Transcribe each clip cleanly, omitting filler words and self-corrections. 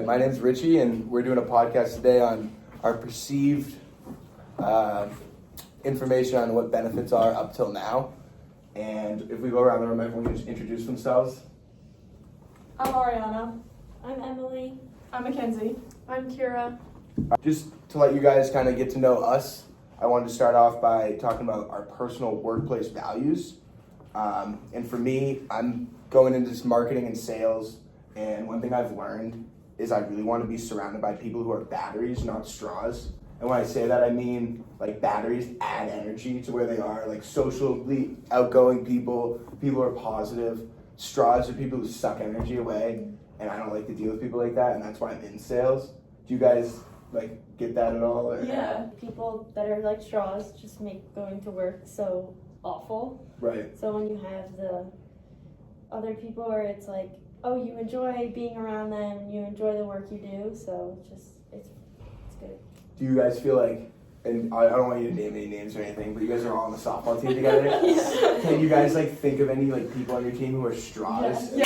my name's Richie, and we're doing a podcast today on our perceived information on what benefits are up till now. And if we go around the room, everyone can just introduce themselves. I'm Ariana. I'm Emily. I'm Mackenzie. I'm Kira. Just to let you guys kind of get to know us, I wanted to start off by talking about our personal workplace values. And for me, I'm going into this marketing and sales, and one thing I've learned is I really want to be surrounded by people who are batteries, not straws. And when I say that, I mean like batteries add energy to where they are, like socially outgoing people who are positive. Straws are people who suck energy away, and I don't like to deal with people like that, and that's why I'm in sales. Do you guys like get that at all? Or? Yeah. People that are like straws just make going to work so awful. Right. So when you have the other people where it's like, oh, you enjoy being around them, you enjoy the work you do, so it's good. Do you guys feel like, and I don't want you to name any names or anything, but you guys are all on the softball team together. Yeah. Can you guys like think of any like people on your team who are straws? Yeah.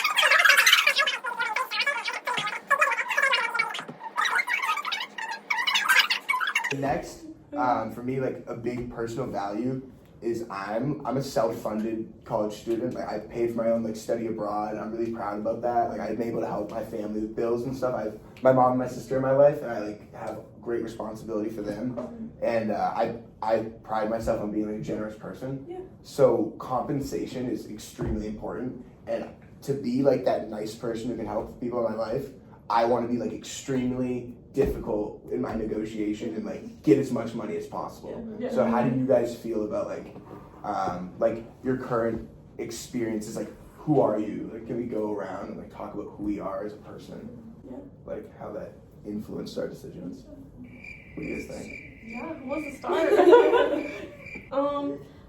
Next, for me, like a big personal value is I'm a self-funded college student. Like I paid for my own like study abroad, and I'm really proud about that. Like I've been able to help my family with bills and stuff. I've my mom and my sister in my life, and I like have great responsibility for them. And I pride myself on being like a generous person. Yeah. So compensation is extremely important, and to be like that nice person who can help people in my life, I want to be like extremely difficult in my negotiation and like get as much money as possible. Yeah. So how do you guys feel about like your current experiences? Like who are you? Like can we go around and like talk about who we are as a person? Yeah. Like how that influenced our decisions. What do you guys think? Yeah, who wants to start?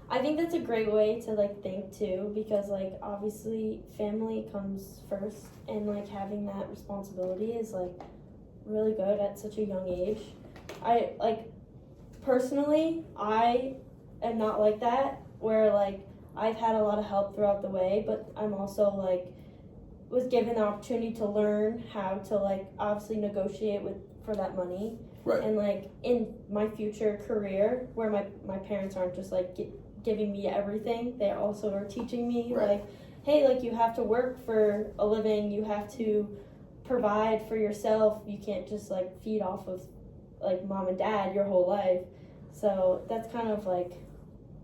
I think that's a great way to like think too, because like obviously family comes first, and like having that responsibility is like really good at such a young age. I like personally, I am not like that, where like I've had a lot of help throughout the way, but I'm also like was given the opportunity to learn how to like obviously negotiate for that money. Right. And like in my future career, where my parents aren't just like giving me everything, they also are teaching me Right. like, hey, like you have to work for a living, you have to provide for yourself, you can't just like feed off of like mom and dad your whole life. So that's kind of like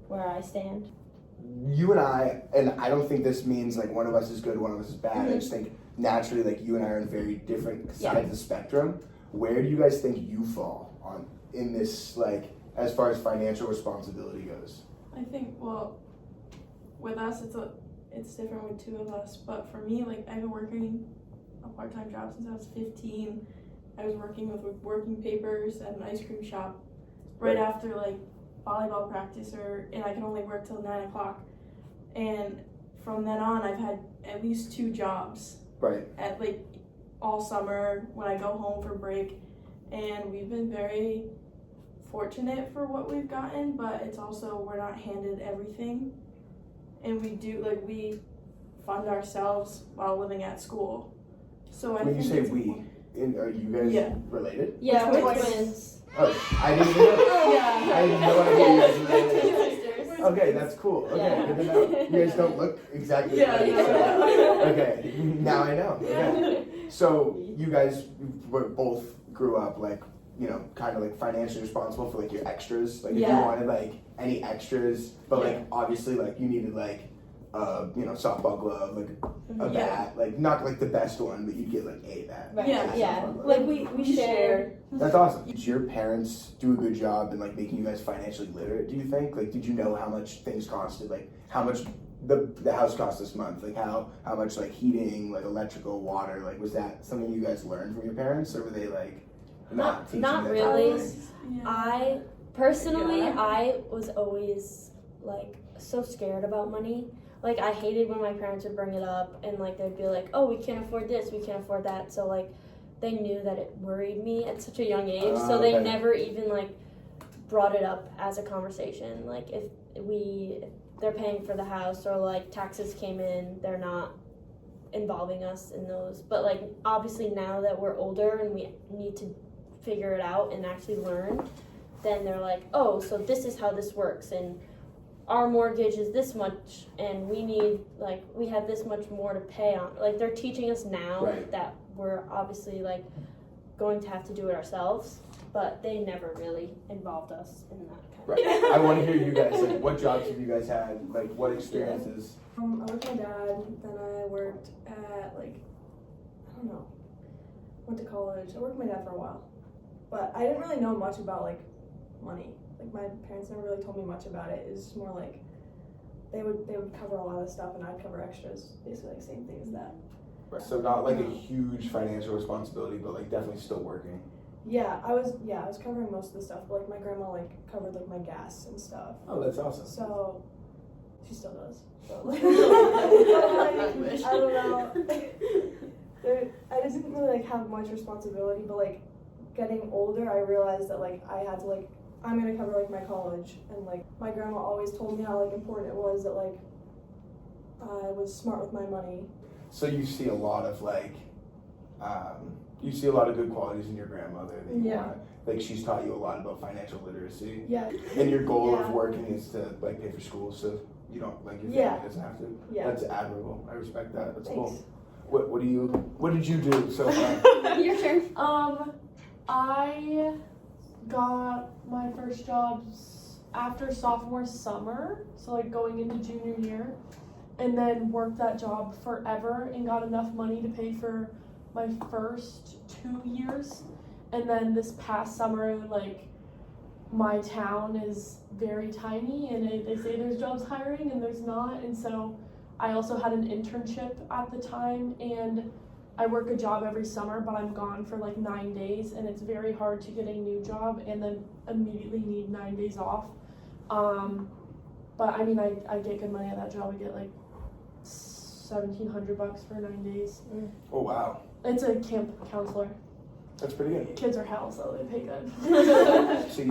where I stand. You and I don't think this means like one of us is good, one of us is bad. Mm-hmm. I just think naturally like you and I are on very different sides Yeah. of the spectrum. Where do you guys think you fall on in this like as far as financial responsibility goes? I think, well, with us, it's different with two of us. But for me, like, I've been working a part-time job since I was 15. I was working with working papers at an ice cream shop right after, like, volleyball practice, and I can only work till 9 o'clock. And from then on, I've had at least 2 jobs. Right. At, like, all summer when I go home for break. And we've been very fortunate for what we've gotten, but it's also we're not handed everything, and we fund ourselves while living at school. So I When think you say it's we, important. are you guys Yeah. related? Yeah, We're we're twins. twins. Oh, I didn't know. Yeah. I had no idea you guys were We're related. twin sisters. Okay, that's cool. Okay, Yeah. good to know. You guys don't look exactly Yeah, alike, yeah, so- yeah. Okay, now I know. Okay. So you guys both grew up like, you know, kind of like financially responsible for like your extras. Like if you Yeah. wanted like any extras, but like Yeah. obviously like you needed like you know, softball glove, like a Yeah. bat, like not like the best one, but you'd get like a bat. Right. Yeah. Yeah. Softball glove. Like we share. That's awesome. Did your parents do a good job in like making you guys financially literate, do you think? Like did you know how much things costed? Like how much the house cost this month? Like how much like heating, like electrical, water, like was that something you guys learned from your parents, or were they like not teaching not you that really. kind of thing? Yeah. I personally, Yeah. I was always like so scared about money. Like I hated when my parents would bring it up, and like they'd be like, "Oh, we can't afford this, we can't afford that." So like they knew that it worried me at such a young age, so they Okay. never even like brought it up as a conversation. Like if they're paying for the house, or like taxes came in, they're not involving us in those. But like obviously now that we're older and we need to figure it out and actually learn, then they're like, oh, so this is how this works, and our mortgage is this much, and we have this much more to pay on. Like they're teaching us now Right. that we're obviously like going to have to do it ourselves, but they never really involved us in that kind Right. I want to hear you guys, like, what jobs have you guys had? Like, what experiences? I worked with my dad, then I worked at went to college. I worked with my dad for a while, but I didn't really know much about like money. Like my parents never really told me much about it. It was just more like they would cover a lot of stuff and I'd cover extras, basically like same thing as that. Right. So not like a huge financial responsibility, but like definitely still working. Yeah, I was covering most of the stuff, but like my grandma like covered like my gas and stuff. Oh, that's awesome. So she still does. So, I wish. I don't know. I just didn't really like have much responsibility, but like getting older, I realized that like I had to like I'm gonna cover like my college, and like my grandma always told me how like important it was that like I was smart with my money. So you see a lot of like, you see a lot of good qualities in your grandmother that you Yeah. want. Like she's taught you a lot about financial literacy. Yeah. And your goal Yeah. of working is to like pay for school, so you don't like your family Yeah. doesn't have to. Yeah. That's admirable. I respect that. That's Thanks. cool. What did you do so far? Your turn. I got my first jobs after sophomore summer, so like going into junior year, and then worked that job forever and got enough money to pay for my first 2 years. And then this past summer, like my town is very tiny and they say there's jobs hiring and there's not, and so I also had an internship at the time, and I work a job every summer, but I'm gone for like 9 days, and it's very hard to get a new job and then immediately need 9 days off. But I mean, I get good money at that job. I get like $1,700 for 9 days. Oh wow, It's a camp counselor. that's pretty good. Kids are hell, so they pay good. So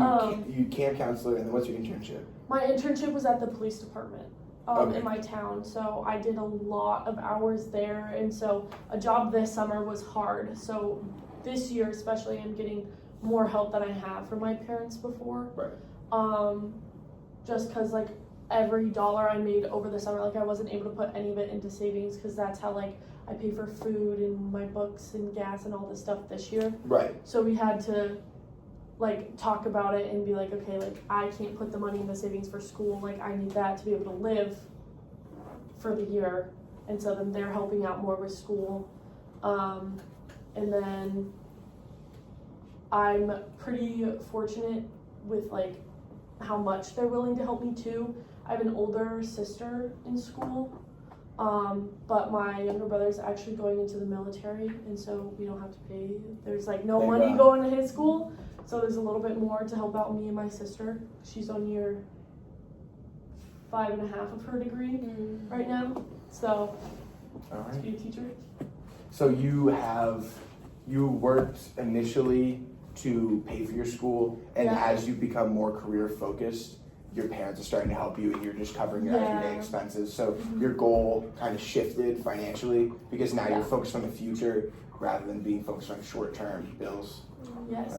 you camp counselor, and then what's your internship? My internship was at the police department Okay. in my town, so I did a lot of hours there, and so a job this summer was hard. So this year especially, I'm getting more help than I have from my parents before. Right. Just because like every dollar I made over the summer, like I wasn't able to put any of it into savings because that's how like I pay for food and my books and gas and all this stuff this year. Right. So we had to like talk about it and be like, okay, like I can't put the money into savings for school, like I need that to be able to live for the year. And so then they're helping out more with school. And then I'm pretty fortunate with like how much they're willing to help me too. I have an older sister in school, but my younger brother's actually going into the military, and so we don't have to pay. There's like no Thank money God. going to his school, so there's a little bit more to help out me and my sister. She's on year 5.5 of her degree right now, so All to right. be a teacher. So you worked initially to pay for your school, and Yeah. as you become more career focused, your parents are starting to help you and you're just covering your everyday Yeah. expenses. So your goal kind of shifted financially because now Yeah. you're focused on the future rather than being focused on short-term bills. Yes.